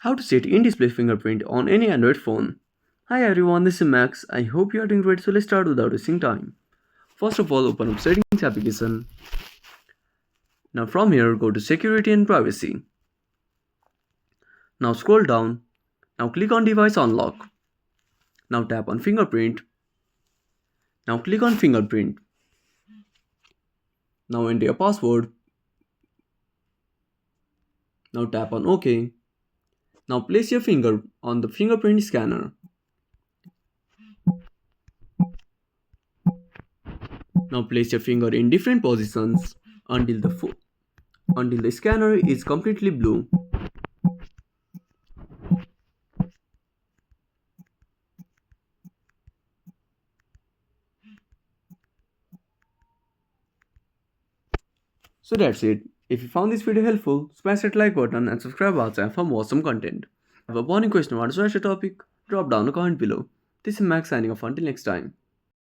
How to set in-display fingerprint on any Android phone. Hi everyone, this is Max. I hope you are doing great, so let's start without wasting time. First of all, open up settings application. Now from here, go to security and privacy. Now scroll down. Now click on device unlock. Now tap on fingerprint. Now click on fingerprint. Now enter your password. Now tap on OK. Now place your finger on the fingerprint scanner. Now place your finger in different positions until the scanner is completely blue. So that's it. If you found this video helpful, smash that like button and subscribe our channel for more awesome content. If you have a burning question or want to suggest a topic, drop down a comment below. This is Max signing off until next time.